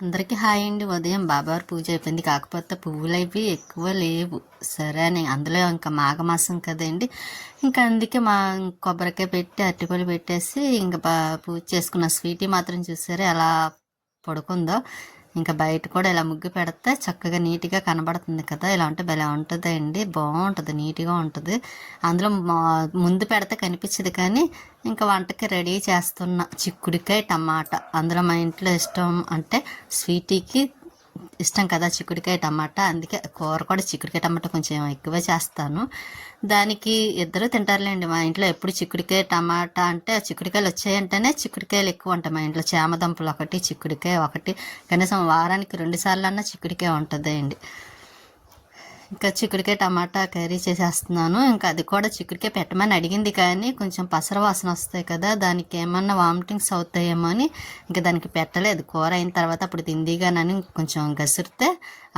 అందరికీ హాయ్ అండి. ఉదయం బాబావారి పూజ అయిపోయింది. కాకపోతే పువ్వులు అవి ఎక్కువ లేవు. సరే అని అందులో ఇంకా మాఘమాసం కదండి, ఇంకా అందుకే కొబ్బరికాయ పెట్టి అరటిపళ్ళు పెట్టేసి ఇంకా పూజ చేసుకున్న. స్వీటీ మాత్రం చూసారే ఎలా పడుకుందో. ఇంకా బయట కూడా ఇలా ముగ్గు పెడితే చక్కగా నీట్గా కనబడుతుంది కదా. ఇలా ఉంటే భలే ఉంటుంది అండి, బాగుంటుంది, నీట్గా ఉంటుంది. అందులో ముందు పెడితే కనిపించదు కానీ ఇంకా వంటకి రెడీ చేస్తున్న చిక్కుడికాయ టమాటా. అందులో మా ఇంట్లో ఇష్టం అంటే స్వీటీకి ఇష్టం కదా చిక్కుడికాయ టమాటా, అందుకే కూర కూడా చిక్కుడికాయ టమాటా కొంచెం ఎక్కువ చేస్తాను. దానికి ఇద్దరు తింటారులేండి. మా ఇంట్లో ఎప్పుడు చిక్కుడికాయ టమాటా అంటే చిక్కుడికాయలు వచ్చాయంటేనే చిక్కుడికాయలు ఎక్కువ ఉంటాయి మా ఇంట్లో. చామదుంపలు ఒకటి, చిక్కుడికాయ ఒకటి, కనీసం వారానికి 2 సార్లు అన్నా చిక్కుడికాయ ఉంటుంది అండి. ఇంకా చిక్కుడికాయ టమాటా కర్రీ చేసేస్తున్నాను. ఇంకా అది కూడా చిక్కుడికాయ పెట్టమని అడిగింది కానీ కొంచెం పసర వాసన వస్తాయి కదా, దానికి ఏమన్నా వామిటింగ్స్ అవుతాయేమో అని ఇంకా దానికి పెట్టలేదు. కూర అయిన తర్వాత అప్పుడు తిందిగానని కొంచెం గసిరితే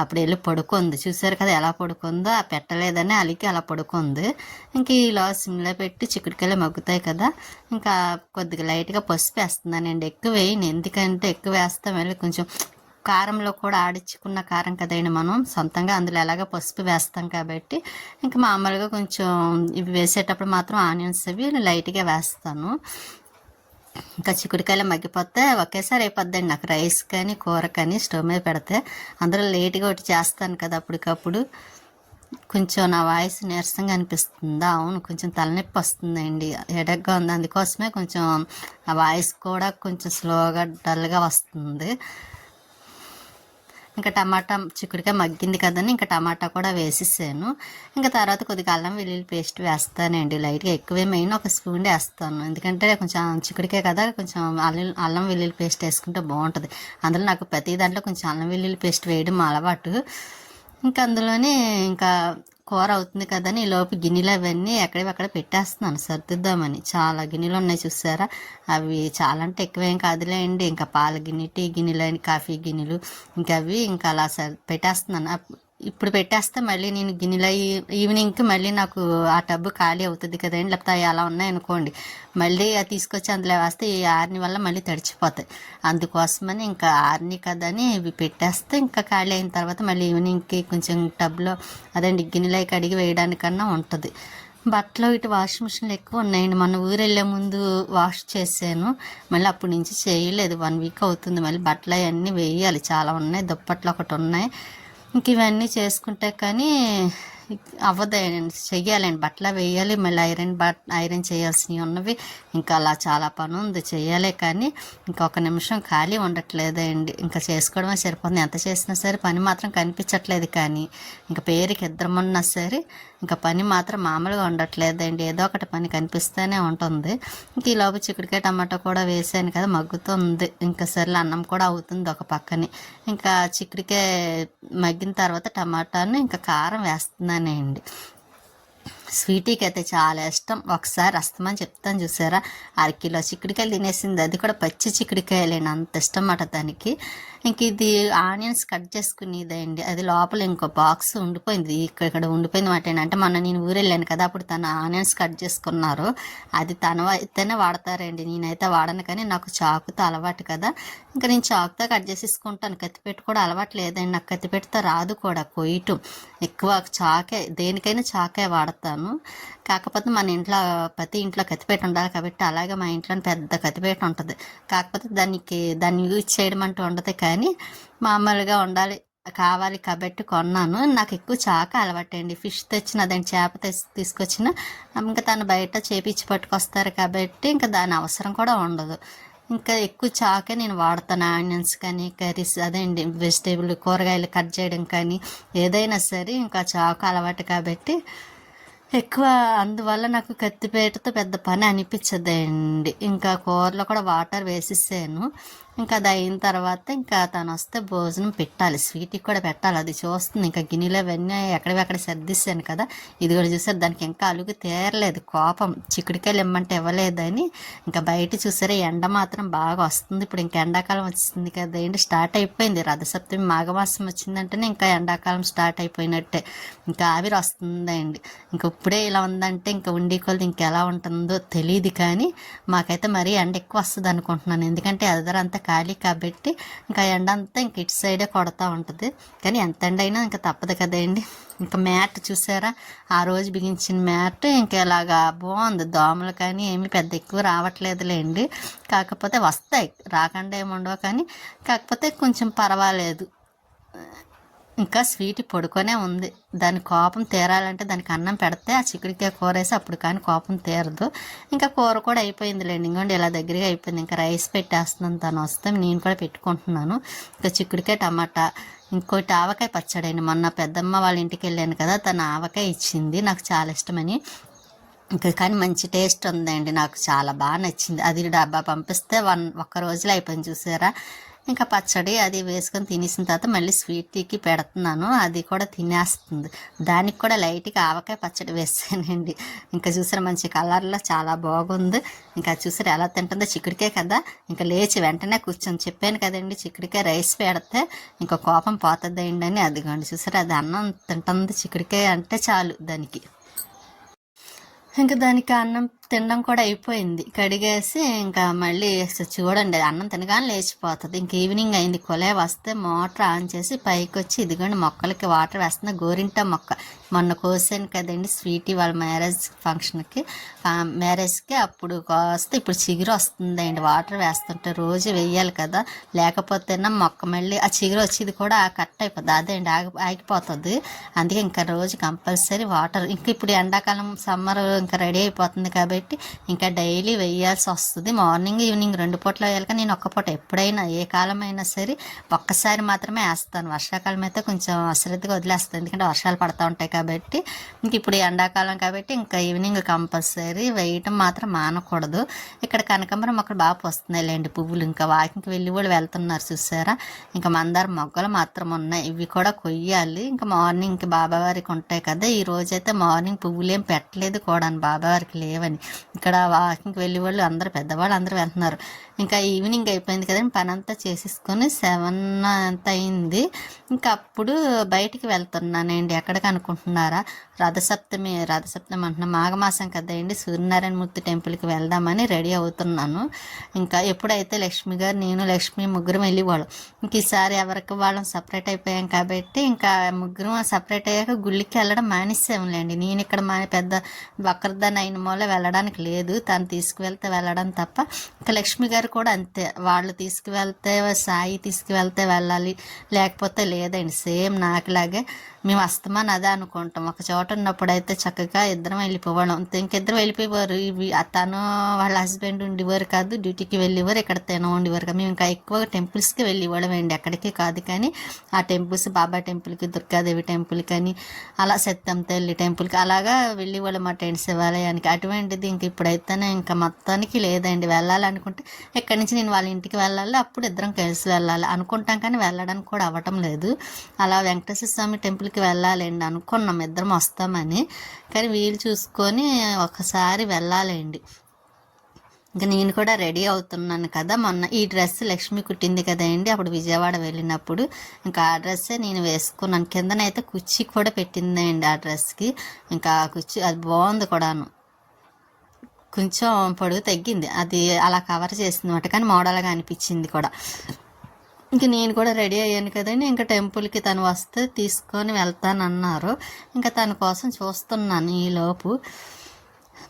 అప్పుడు వెళ్ళి పడుకుంది. చూసారు కదా ఎలా పడుకుందో, ఆ పెట్టలేదని అలికి అలా పడుకుంది. ఇంక ఇలా సిమ్లో పెట్టి చిక్కుడికాయలు మగ్గుతాయి కదా, ఇంకా కొద్దిగా లైట్గా పసుపు వేస్తున్నానండి. ఎక్కువ వేయను, ఎందుకంటే ఎక్కువ వేస్తే మళ్ళీ కొంచెం కారంలో కూడా ఆడించుకున్న కారం కదండి, మనం సొంతంగా అందులో ఎలాగ పసుపు వేస్తాం కాబట్టి ఇంకా మామూలుగా కొంచెం ఇవి వేసేటప్పుడు మాత్రం ఆనియన్స్ అవి లైట్గా వేస్తాను. ఇంకా చిక్కుడుకాయలు మగ్గిపోతే ఒకేసారి అయిపోద్దండి నాకు. రైస్ కానీ కూర కానీ స్టవ్ మీద పెడితే అందులో లేట్గా ఒకటి చేస్తాను కదా అప్పటికప్పుడు. కొంచెం నా వాయిస్ నీరసంగా అనిపిస్తుందా? అవును, కొంచెం తలనొప్పి వస్తుందండి, హెడేక్గా ఉంది. అందుకోసమే కొంచెం ఆ వాయిస్ కూడా కొంచెం స్లోగా డల్గా వస్తుంది. ఇంకా టమాటా చిక్కుడుకాయ మగ్గింది కదని ఇంకా టమాటా కూడా వేసేసాను. ఇంకా తర్వాత కొద్దిగా అల్లం వెల్లుల్లి పేస్ట్ వేస్తానండి, లైట్గా ఎక్కువే, మెయిన్ ఒక స్పూన్ వేస్తాను. ఎందుకంటే కొంచెం చిక్కుడుకాయ కదా, కొంచెం అల్లం వెల్లుల్లి పేస్ట్ వేసుకుంటే బాగుంటుంది. అందులో నాకు ప్రతి దాంట్లో కొంచెం అల్లం వెల్లుల్లి పేస్ట్ వేయడం అలవాటు. ఇంకా అందులోనే ఇంకా కూర అవుతుంది కదని ఈలోపు గిన్నెలు అవన్నీ ఎక్కడెక్కడ పెట్టేస్తున్నాను సర్దిద్దామని. చాలా గిన్నెలు ఉన్నాయి చూసారా, అవి చాలా అంటే ఎక్కువేం కాదులేండి. ఇంకా పాల గిన్నె, టీ గిన్నెలు అని, కాఫీ గిన్నెలు, ఇంకా అవి ఇంకా అలా పెట్టేస్తున్నాను. ఇప్పుడు పెట్టేస్తే మళ్ళీ నేను గిన్నెలో ఈవినింగ్కి మళ్ళీ నాకు ఆ టబ్బు ఖాళీ అవుతుంది కదండి. లేకపోతే అవి అలా ఉన్నాయనుకోండి, మళ్ళీ అది తీసుకొచ్చి అందులో వేస్తే ఈ ఆరిని వల్ల మళ్ళీ తడిచిపోతాయి. అందుకోసమని ఇంకా ఆరిని కదని ఇవి పెట్టేస్తే ఇంకా ఖాళీ అయిన తర్వాత మళ్ళీ ఈవినింగ్కి కొంచెం టబ్లో అదండి గిన్నెలో కడిగి వేయడానికన్నా ఉంటుంది. బట్టలు ఇటు వాషింగ్ మిషన్లు ఎక్కువ ఉన్నాయండి. మొన్న ఊరు వెళ్ళే ముందు వాష్ చేశాను, మళ్ళీ అప్పటి నుంచి చేయలేదు. 1 వీక్ అవుతుంది. మళ్ళీ బట్టలు అవన్నీ వేయాలి, చాలా ఉన్నాయి. దుప్పట్లు ఒకటి ఉన్నాయి. ఇంక ఇవన్నీ చేసుకుంటే కానీ అవ్వదండి, చెయ్యాలండి. బట్టలు వేయాలి, మళ్ళీ ఐరన్ చేయాల్సినవి ఉన్నవి, ఇంకా అలా చాలా పని ఉంది, చెయ్యాలి. కానీ ఇంకొక నిమిషం ఖాళీ ఉండట్లేదండి. ఇంకా చేసుకోవడమే సరిపోతుంది. ఎంత చేసినా సరే పని మాత్రం కనిపించట్లేదు. కానీ ఇంకా పేరుకి ఇద్దరమున్నా సరే ఇంకా పని మాత్రం మామూలుగా ఉండట్లేదండి, ఏదో ఒకటి పని కనిపిస్తూనే ఉంటుంది. ఇంక ఈలోపు చిక్కుడుకాయ టమాటా కూడా వేసాను కదా, మగ్గుతుంది. ఇంకా సర్లే అన్నం కూడా అవుతుంది ఒక పక్కని. ఇంకా చిక్కుడుకాయ మగ్గిన తర్వాత టమాటాను ఇంకా కారం వేస్తున్నానండి. స్వీటీకి అయితే చాలా ఇష్టం. ఒకసారి వస్తామని చెప్తాను చూసారా, 1/2 కిలో చిక్కుడుకాయలు తినేసింది. అది కూడా పచ్చి చిక్కుడుకాయలేండి, అంత ఇష్టం అన్నమాట దానికి. ఇంక ఇది ఆనియన్స్ కట్ చేసుకునేదండి, అది లోపల ఇంకో బాక్స్ ఉండిపోయింది, ఇక్కడ ఉండిపోయింది మాట. అంటే మొన్న నేను ఊరు వెళ్ళాను కదా, అప్పుడు తన ఆనియన్స్ కట్ చేసుకున్నారు. అది తను అయితేనే వాడతారండి, నేనైతే వాడను. కానీ నాకు చాకుతో అలవాటు కదా, ఇంకా నేను చాకుతో కట్ చేసేసుకుంటాను. కత్తిపెట్టు కూడా అలవాటు లేదండి నాకు, కత్తిపెట్టుతో రాదు కూడా కొయ్యటం. ఎక్కువ చాకే, దేనికైనా చాకే వాడతాను. కాకపోతే మన ఇంట్లో ప్రతి ఇంట్లో కత్తిపేట ఉండాలి కాబట్టి అలాగే మా ఇంట్లో పెద్ద కత్తిపేట ఉంటుంది. కాకపోతే దాన్ని యూజ్ చేయడం అంటూ ఉండదు, కానీ మామూలుగా ఉండాలి కావాలి కాబట్టి కొన్నాను. నాకు ఎక్కువ చాక అలవాటండి. ఫిష్ తెచ్చిన దాన్ని చేప తీసుకొచ్చిన ఇంకా తను బయట చేపించి పట్టుకొస్తారు కాబట్టి ఇంకా దాని అవసరం కూడా ఉండదు. ఇంకా ఎక్కువ చాకే నేను వాడతాను. ఆనియన్స్ కానీ కర్రీస్, అదేండి వెజిటేబుల్ కూరగాయలు కట్ చేయడం కానీ ఏదైనా సరే ఇంకా చాకు అలవాటు కాబట్టి ఎక్కువ, అందువల్ల నాకు కత్తిపేటతో పెద్ద పని అనిపించదండి. ఇంకా కూరలో కూడా వాటర్ వేసేసాను. ఇంకా అది అయిన తర్వాత ఇంకా తను వస్తే భోజనం పెట్టాలి, స్వీట్కి కూడా పెట్టాలి. అది చూస్తుంది. ఇంకా గిన్నెలో అవన్నీ ఎక్కడెక్కడ సర్దిస్తాను కదా, ఇది కూడా చూసారు, దానికి ఇంకా అలుగు తీరలేదు కోపం. చిక్కుడుకాయలు ఇమ్మంటే ఇవ్వలేదని ఇంకా బయట చూసారా, ఎండ మాత్రం బాగా వస్తుంది. ఇప్పుడు ఇంకా ఎండాకాలం వచ్చింది కదా ఏంటి, స్టార్ట్ అయిపోయింది. రథసప్తమి మాఘమాసం వచ్చిందంటేనే ఇంకా ఎండాకాలం స్టార్ట్ అయిపోయినట్టే. ఇంకా ఆవిరి వస్తుందండి. ఇంకా ఇప్పుడే ఇలా ఉందంటే ఇంకా ఉండి కొలది ఇంకెలా ఉంటుందో తెలియదు. కానీ మాకైతే మరీ ఎండ ఎక్కువ వస్తుంది అనుకుంటున్నాను, ఎందుకంటే ఎదరంతా ఖాళీ కాబట్టి ఇంకా ఎండ అంతా ఇంక ఇటు సైడే కొడతా ఉంటుంది. కానీ ఎంత ఎండ అయినా ఇంకా తప్పదు కదండి. ఇంకా మ్యాట్ చూసారా, ఆ రోజు బిగించిన మ్యాట్ ఇంకా ఇలాగా బాగుంది. దోమలు కానీ ఏమి పెద్ద ఎక్కువ రావట్లేదులేండి, కాకపోతే వస్తాయి, రాకుండా ఏముండవు, కానీ కాకపోతే కొంచెం పర్వాలేదు. ఇంకా స్వీట్ పడుకొనే ఉంది. దాని కోపం తీరాలంటే దానికి అన్నం పెడితే ఆ చిక్కుడికాయ కూర వేసి అప్పుడు కానీ కోపం తీరదు. ఇంకా కూర కూడా అయిపోయిందిలేండి, ఇంకోండి ఇలా దగ్గరగా అయిపోయింది. ఇంకా రైస్ పెట్టేస్తున్నాను, తను వస్తే నేను కూడా పెట్టుకుంటున్నాను. ఇంకా చిక్కుడికాయ టమాటా, ఇంకోటి ఆవకాయ పచ్చడి అండి. మొన్న పెద్దమ్మ వాళ్ళ ఇంటికి వెళ్ళాను కదా, తను ఆవకాయ ఇచ్చింది, నాకు చాలా ఇష్టమని. ఇంకా కానీ మంచి టేస్ట్ ఉందండి, నాకు చాలా బాగా నచ్చింది. అది డబ్బా పంపిస్తే ఒక్క రోజులో అయిపోయింది చూసారా. ఇంకా పచ్చడి అది వేసుకొని తినేసిన తర్వాత మళ్ళీ స్వీట్కి పెడుతున్నాను, అది కూడా తినేస్తుంది. దానికి కూడా లైట్గా ఆవకాయ పచ్చడి వేసానండి. ఇంకా చూసారా మంచి కలర్లో చాలా బాగుంది. ఇంకా చూసారా ఎలా తింటుందో, చిక్కుడికాయ కదా, ఇంకా లేచి వెంటనే కూర్చొని చెప్పాను కదండి, చిక్కుడికాయ రైస్ పెడితే ఇంకా కోపం పోతుందండి అని. అదిగోండి చూసారా, అది అన్నం తింటుంది, చిక్కుడికాయ అంటే చాలు దానికి. ఇంకా దానికి అన్నం తినడం కూడా అయిపోయింది, కడిగేసి ఇంకా మళ్ళీ చూడండి అన్నం తినగానే లేచిపోతుంది. ఇంక ఈవినింగ్ అయింది, కొలే వస్తే మోటార్ ఆన్ చేసి పైకి వచ్చి ఇదిగోండి మొక్కలకి వాటర్ వేస్తున్నా. గోరింట మొక్క మొన్న కోసాను కదండి స్వీటీ వాళ్ళ మ్యారేజ్కి అప్పుడు కోస్తే ఇప్పుడు చిగురు వస్తుందండి. వాటర్ వేస్తుంటే రోజు వేయాలి కదా, లేకపోతేనా మొక్క మళ్ళీ ఆ చిగురు వచ్చేది కూడా కట్ అయిపోతుంది, అదే అండి ఆగిపోతుంది. అందుకే ఇంకా రోజు కంపల్సరీ వాటర్. ఇంకా ఇప్పుడు ఎండాకాలం సమ్మర్ ఇంకా రెడీ అయిపోతుంది కాబట్టి ఇంకా డైలీ వేయాల్సి వస్తుంది. మార్నింగ్ ఈవినింగ్ 2 పూటలు వేయాలి, కానీ నేను ఒక్క పూట ఎప్పుడైనా ఏ కాలం అయినా సరే ఒక్కసారి మాత్రమే వేస్తాను. వర్షాకాలం అయితే కొంచెం అశ్రద్ధగా వదిలేస్తాను, ఎందుకంటే వర్షాలు పడుతూ ఉంటాయి కాబట్టి. ఇంక ఇప్పుడు ఎండాకాలం కాబట్టి ఇంకా ఈవినింగ్ కంపల్సరీ వేయటం మాత్రం మానకూడదు. ఇక్కడ కనకాంబరం మొక్కలు బాగా వస్తున్నాయిలేండి పువ్వులు. ఇంకా వాకింగ్కి వెళ్ళి వాళ్ళు వెళ్తున్నారు చూసారా. ఇంకా మందార మొగ్గలు మాత్రం ఉన్నాయి, ఇవి కూడా కొయ్యాలి. ఇంకా మార్నింగ్ బాబావారికి ఉంటాయి కదా, ఈ రోజైతే మార్నింగ్ పువ్వులు ఏం పెట్టలేదు కూడా, బాబావారికి లేవని. ఇక్కడ వాకింగ్కి వెళ్ళి వాళ్ళు అందరూ పెద్దవాళ్ళు అందరూ వెళ్తున్నారు. ఇంకా ఈవినింగ్ అయిపోయింది కదండి, పని అంతా చేసేసుకొని 7 అంత అయింది. ఇంకా అప్పుడు బయటికి వెళ్తున్నానండి. ఎక్కడికి అనుకుంటున్నారా, రథసప్తమి అంటున్నా, మాఘమాసం కదండి, సూర్యనారాయణమూర్తి టెంపుల్కి వెళ్దామని రెడీ అవుతున్నాను. ఇంకా ఎప్పుడైతే లక్ష్మి గారు నేను లక్ష్మి ముగ్గురం వెళ్ళేవాళ్ళం. ఇంక ఈసారి ఎవరికి వాళ్ళం సపరేట్ అయిపోయాం కాబట్టి ఇంకా ముగ్గురం సపరేట్ అయ్యాక గుళ్ళకి వెళ్ళడం మానేసాములేండి. నేను ఇక్కడ పెద్ద వక్రదాన్ని అయిన మూల వెళ్ళడానికి లేదు, తను తీసుకువెళ్తే వెళ్ళడం తప్ప. ఇంకా లక్ష్మి గారు కూడా అంతే, వాళ్ళు తీసుకువెళ్తే సాయి తీసుకువెళ్తే వెళ్ళాలి, లేకపోతే లేదండి. సేమ్ నాకులాగే మేము అస్తమాన్ అదే అనుకుంటాం. ఒక చోట ఉన్నప్పుడు అయితే చక్కగా ఇద్దరం వెళ్ళిపోవడం, ఇంకిద్దరు వెళ్ళిపోయేవారు. తను వాళ్ళ హస్బెండ్ ఉండేవారు కాదు, డ్యూటీకి వెళ్ళేవారు, ఇక్కడ తిన ఉండేవారు కాదు. మేము ఇంకా ఎక్కువగా టెంపుల్స్కి వెళ్ళేవాళ్ళం అండి, ఎక్కడికి కాదు. కానీ ఆ టెంపుల్స్ బాబా టెంపుల్కి, దుర్గాదేవి టెంపుల్ కానీ, అలా సత్యం తల్లి టెంపుల్కి అలాగా వెళ్ళేవాళ్ళం మా టెంట్ శివాలయానికి. అటువంటిది ఇంక ఇప్పుడైతేనే ఇంకా మొత్తానికి లేదండి. వెళ్ళాలనుకుంటే ఎక్కడి నుంచి నేను వాళ్ళ ఇంటికి వెళ్ళాలి, అప్పుడు ఇద్దరం కలిసి వెళ్ళాలి అనుకుంటాం, కానీ వెళ్ళడానికి కూడా అవ్వటం లేదు. అలా వెంకటేశ్వర స్వామి టెంపుల్కి వెళ్ళాలండి అనుకున్నాం, ఇద్దరం వస్తామని, కానీ వీలు చూసుకొని ఒకసారి వెళ్ళాలండి. ఇంకా నేను కూడా రెడీ అవుతున్నాను కదా. మొన్న ఈ డ్రెస్ లక్ష్మి కుట్టింది కదండి, అప్పుడు విజయవాడ వెళ్ళినప్పుడు ఇంకా ఆ డ్రెస్సే నేను వేసుకున్నాను. కిందనైతే కుర్చీ కూడా పెట్టిందండి ఆ డ్రెస్కి. ఇంకా కుర్చీ అది బాగుంది కూడాను, కొంచెం పొడుగు తగ్గింది, అది అలా కవర్ చేసింది అన్నమాట, కానీ మోడల్గా అనిపించింది కూడా. ఇంక నేను కూడా రెడీ అయ్యాను కదండి. ఇంకా టెంపుల్కి తను వస్తే తీసుకొని వెళ్తానన్నారు. ఇంకా తన కోసం చూస్తున్నాను. ఈలోపు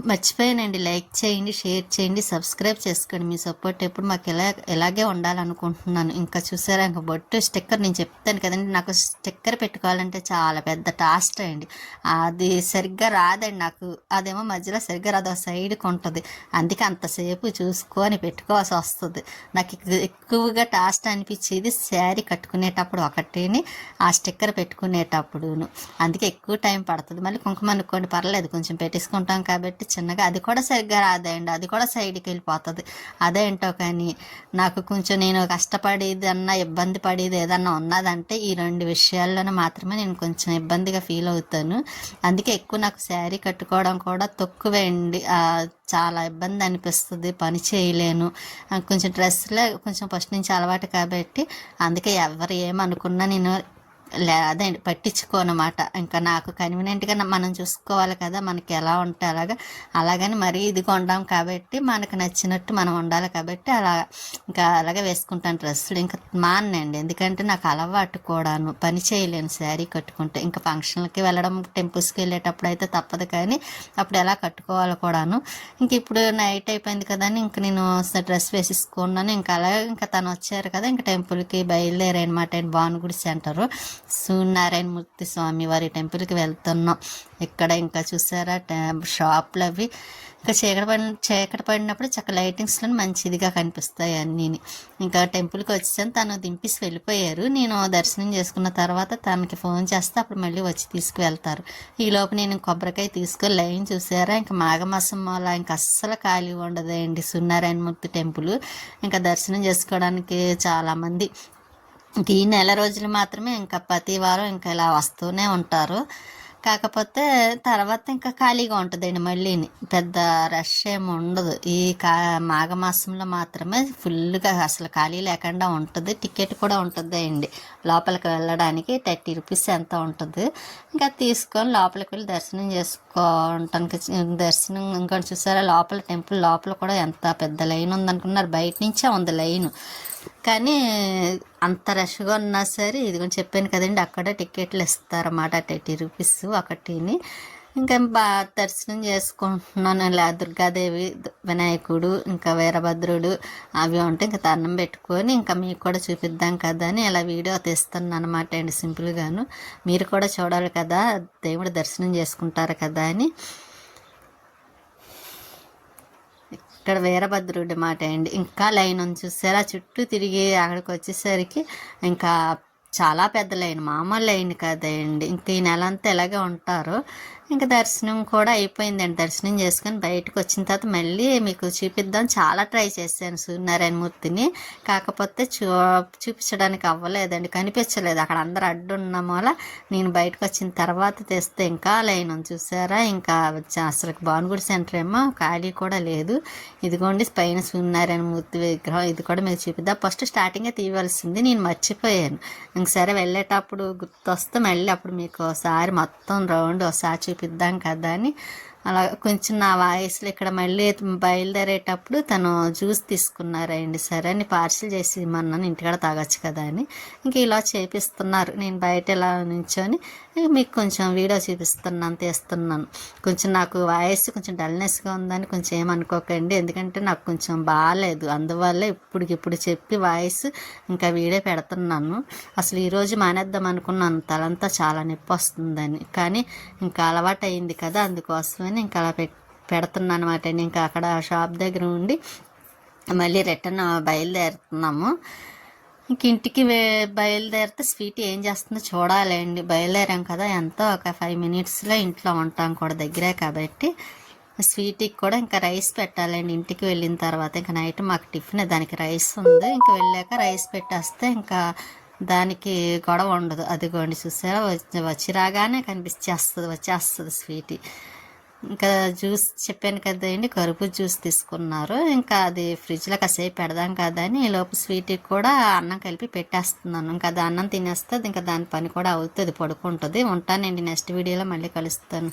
మర్చిపోయానండి, లైక్ చేయండి, షేర్ చేయండి, సబ్స్క్రైబ్ చేసుకోండి. మీ సపోర్ట్ ఎప్పుడు మాకు ఇలాగే ఉండాలనుకుంటున్నాను. ఇంకా చూసారా, ఇంకా బొట్టు స్టిక్కర్ నేను చెప్తాను కదండి, నాకు స్టిక్కర్ పెట్టుకోవాలంటే చాలా పెద్ద టాస్క్ అండి. అది సరిగ్గా రాదండి నాకు, అదేమో మధ్యలో సరిగ్గా రాదు, సైడ్కి ఉంటుంది. అందుకే అంతసేపు చూసుకొని పెట్టుకోవాల్సి వస్తుంది. నాకు ఎక్కువగా టాస్క్ అనిపించేది శారీ కట్టుకునేటప్పుడు ఒకటిని, ఆ స్టిక్కర్ పెట్టుకునేటప్పుడును. అందుకే ఎక్కువ టైం పడుతుంది. మళ్ళీ కుంకుమ అనుకోండి పర్లేదు, కొంచెం పెట్టేసుకుంటాం కాబట్టి చిన్నగా, అది కూడా సరిగ్గా రాదండి, అది కూడా సైడ్కి వెళ్ళిపోతుంది. అదేంటో కానీ నాకు కొంచెం నేను కష్టపడేది అన్నా ఇబ్బంది పడేది ఏదన్నా ఉన్నదంటే ఈ 2 విషయాల్లోనే మాత్రమే నేను కొంచెం ఇబ్బందిగా ఫీల్ అవుతాను. అందుకే ఎక్కువ నాకు శారీ కట్టుకోవడం కూడా తక్కువే అండి. చాలా ఇబ్బంది అనిపిస్తుంది, పని చేయలేను. కొంచెం డ్రెస్లో కొంచెం ఫస్ట్ నుంచి అలవాటు కాబట్టి అందుకే ఎవరు ఏమనుకున్నా నేను అదే పట్టించుకోనమాట. ఇంకా నాకు కన్వీనియంట్గా మనం చూసుకోవాలి కదా, మనకి ఎలా ఉంటే అలాగని మరీ ఇది కొంటాం కాబట్టి మనకు నచ్చినట్టు మనం ఉండాలి కాబట్టి ఇంకా అలాగే వేసుకుంటాను డ్రెస్సులు. ఇంకా మానండి, ఎందుకంటే నాకు అలవాటు కూడాను, పని చేయలేను శారీ కట్టుకుంటే. ఇంకా ఫంక్షన్లకి వెళ్ళడం, టెంపుల్స్కి వెళ్ళేటప్పుడు అయితే తప్పదు, కానీ అప్పుడు ఎలా కట్టుకోవాలి కూడాను. ఇంక ఇప్పుడు నైట్ అయిపోయింది కదా అని ఇంక నేను డ్రెస్ వేసేసుకున్నాను. ఇంకా అలాగే ఇంకా తను వచ్చారు కదా, ఇంకా టెంపుల్కి బయలుదేరనమాట. భానుగుడి సెంటరు సూర్యనారాయణమూర్తి స్వామి వారి టెంపుల్కి వెళ్తున్నాం. ఇక్కడ ఇంకా చూసారా షాపులు అవి ఇంకా చీకటి పడినప్పుడు చక్క లైటింగ్స్లో మంచిదిగా కనిపిస్తాయి అన్నీ. ఇంకా టెంపుల్కి వచ్చాను, తను దింపేసి వెళ్ళిపోయారు. నేను దర్శనం చేసుకున్న తర్వాత తనకి ఫోన్ చేస్తే అప్పుడు మళ్ళీ వచ్చి తీసుకువెళ్తారు. ఈలోపు నేను కొబ్బరికాయ తీసుకొని లైన్ చూసారా, ఇంకా మాఘమాసం వల్ల ఇంకా అస్సలు ఖాళీ ఉండదండి సూర్యనారాయణమూర్తి టెంపుల్. ఇంకా దర్శనం చేసుకోవడానికి చాలామంది ఈ నెల రోజులు మాత్రమే ఇంకా ప్రతి వారం ఇంకా ఇలా వస్తూనే ఉంటారు. కాకపోతే తర్వాత ఇంకా ఖాళీగా ఉంటుందండి, మళ్ళీ పెద్ద రష్ ఏమి ఉండదు. ఈ మాఘమాసంలో మాత్రమే ఫుల్గా అసలు ఖాళీ లేకుండా ఉంటుంది. టికెట్ కూడా ఉంటుంది అండి లోపలికి వెళ్ళడానికి, 30 రూపీస్ ఎంత ఉంటుంది. ఇంకా తీసుకొని లోపలికి వెళ్ళి దర్శనం చేసుకోవటానికి, దర్శనం ఇంకా చూసారా లోపల టెంపుల్ లోపల కూడా ఎంత పెద్ద లైన్ ఉందనుకున్నారు, బయట నుంచే ఉంది లైను. కానీ అంత రష్గా ఉన్నా సరే ఇదిగోని చెప్పాను కదండి, అక్కడ టికెట్లు ఇస్తారన్నమాట 30 రూపీస్ ఒకటిని. ఇంకా దర్శనం చేసుకుంటున్నాను. ఇలా దుర్గాదేవి, వినాయకుడు, ఇంకా వీరభద్రుడు అవి ఉంటే ఇంకా దండం పెట్టుకొని ఇంకా మీకు కూడా చూపిద్దాం కదా అని ఇలా వీడియో తీస్తున్నాను అనమాట అండి. సింపుల్గాను మీరు కూడా చూడాలి కదా, దేవుడు దర్శనం చేసుకుంటారు కదా అని. ఇక్కడ వీరభద్రుడి మాట అండి. ఇంకా లైన్ ఉంది చూసారా, చుట్టూ తిరిగి అక్కడికి వచ్చేసరికి ఇంకా చాలా పెద్ద లైన్, మామూలు లైన్ కదండి. ఇంకా ఈ నెల అంతా ఇలాగే ఉంటారు. ఇంకా దర్శనం కూడా అయిపోయిందండి. దర్శనం చేసుకొని బయటకు వచ్చిన తర్వాత మళ్ళీ మీకు చూపిద్దాం చాలా ట్రై చేశాను సూర్యనారాయణమూర్తిని, కాకపోతే చూపించడానికి అవ్వలేదండి, కనిపించలేదు. అక్కడ అందరు అడ్డున్న మూల నేను బయటకు వచ్చిన తర్వాత తెస్తే ఇంకా లైన్ ఉంది చూసారా. ఇంకా అసలు భానుగుడి సెంటర్ ఏమో ఖాళీ కూడా లేదు. ఇదిగోండి పైన సూర్యనారాయణమూర్తి విగ్రహం, ఇది కూడా మీకు చూపిద్దాం. ఫస్ట్ స్టార్టింగే తీయవలసింది, నేను మర్చిపోయాను. ఇంక సరే వెళ్ళేటప్పుడు గుర్తొస్తే మళ్ళీ అప్పుడు మీకు ఒకసారి మొత్తం రౌండ్ ఒకసారి చూపిద్దాం కదా అని అలా కొంచెం నా వాయిస్లో ఇక్కడ మళ్ళీ బయలుదేరేటప్పుడు తను జ్యూస్ తీసుకున్నారండి. సరే అని పార్సిల్ చేసి ఇమ్మన్నాను, ఇంటికాడ తాగొచ్చు కదా అని. ఇంక ఇలా చేపిస్తున్నారు. నేను బయట ఇలా నించొని మీకు కొంచెం వీడియో చూపిస్తున్నాను, తీస్తున్నాను. కొంచెం నాకు వాయిస్ కొంచెం డల్నెస్గా ఉందని కొంచెం ఏమనుకోకండి, ఎందుకంటే నాకు కొంచెం బాగాలేదు, అందువల్ల ఇప్పుడు చెప్పి వాయిస్ ఇంకా వీడియో పెడుతున్నాను. అసలు ఈరోజు మానేద్దాం అనుకున్నాను, తలంతా చాలా నొప్పి వస్తుందని, కానీ ఇంకా అలవాటు అయింది కదా, అందుకోసమని ఇంకా అలా పెడుతున్నాను అనమాట. ఇంకా అక్కడ షాప్ దగ్గర ఉండి మళ్ళీ రిటర్న్ బయలుదేరుతున్నాము. ఇంక ఇంటికి బయలుదేరితే స్వీట్ ఏం చేస్తుందో చూడాలండి. బయలుదేరాం కదా, ఎంతో ఒక 5 మినిట్స్లో ఇంట్లో ఉంటాం కూడా, దగ్గరే కాబట్టి. స్వీట్కి కూడా ఇంకా రైస్ పెట్టాలండి ఇంటికి వెళ్ళిన తర్వాత. ఇంకా నైట్ మాకు టిఫిన్, దానికి రైస్ ఉంది. ఇంకా వెళ్ళాక రైస్ పెట్టేస్తే ఇంకా దానికి గొడవ ఉండదు. అదిగోండి చూసారా, వచ్చి రాగానే వచ్చేస్తుంది స్వీట్. ఇంకా జ్యూస్ చెప్పాను కదండి, కర్బూజా జ్యూస్ తీసుకున్నారు. ఇంకా అది ఫ్రిడ్జ్లో కాసేపు పెడదాం కదా అని ఈలోపు స్వీట్కి కూడా అన్నం కలిపి పెట్టేస్తున్నాను. ఇంకా అది అన్నం తినేస్తుంది, ఇంకా దాని పని కూడా అవుతుంది, పడుకుంటుంది. ఉంటానండి, నెక్స్ట్ వీడియోలో మళ్ళీ కలుస్తాను.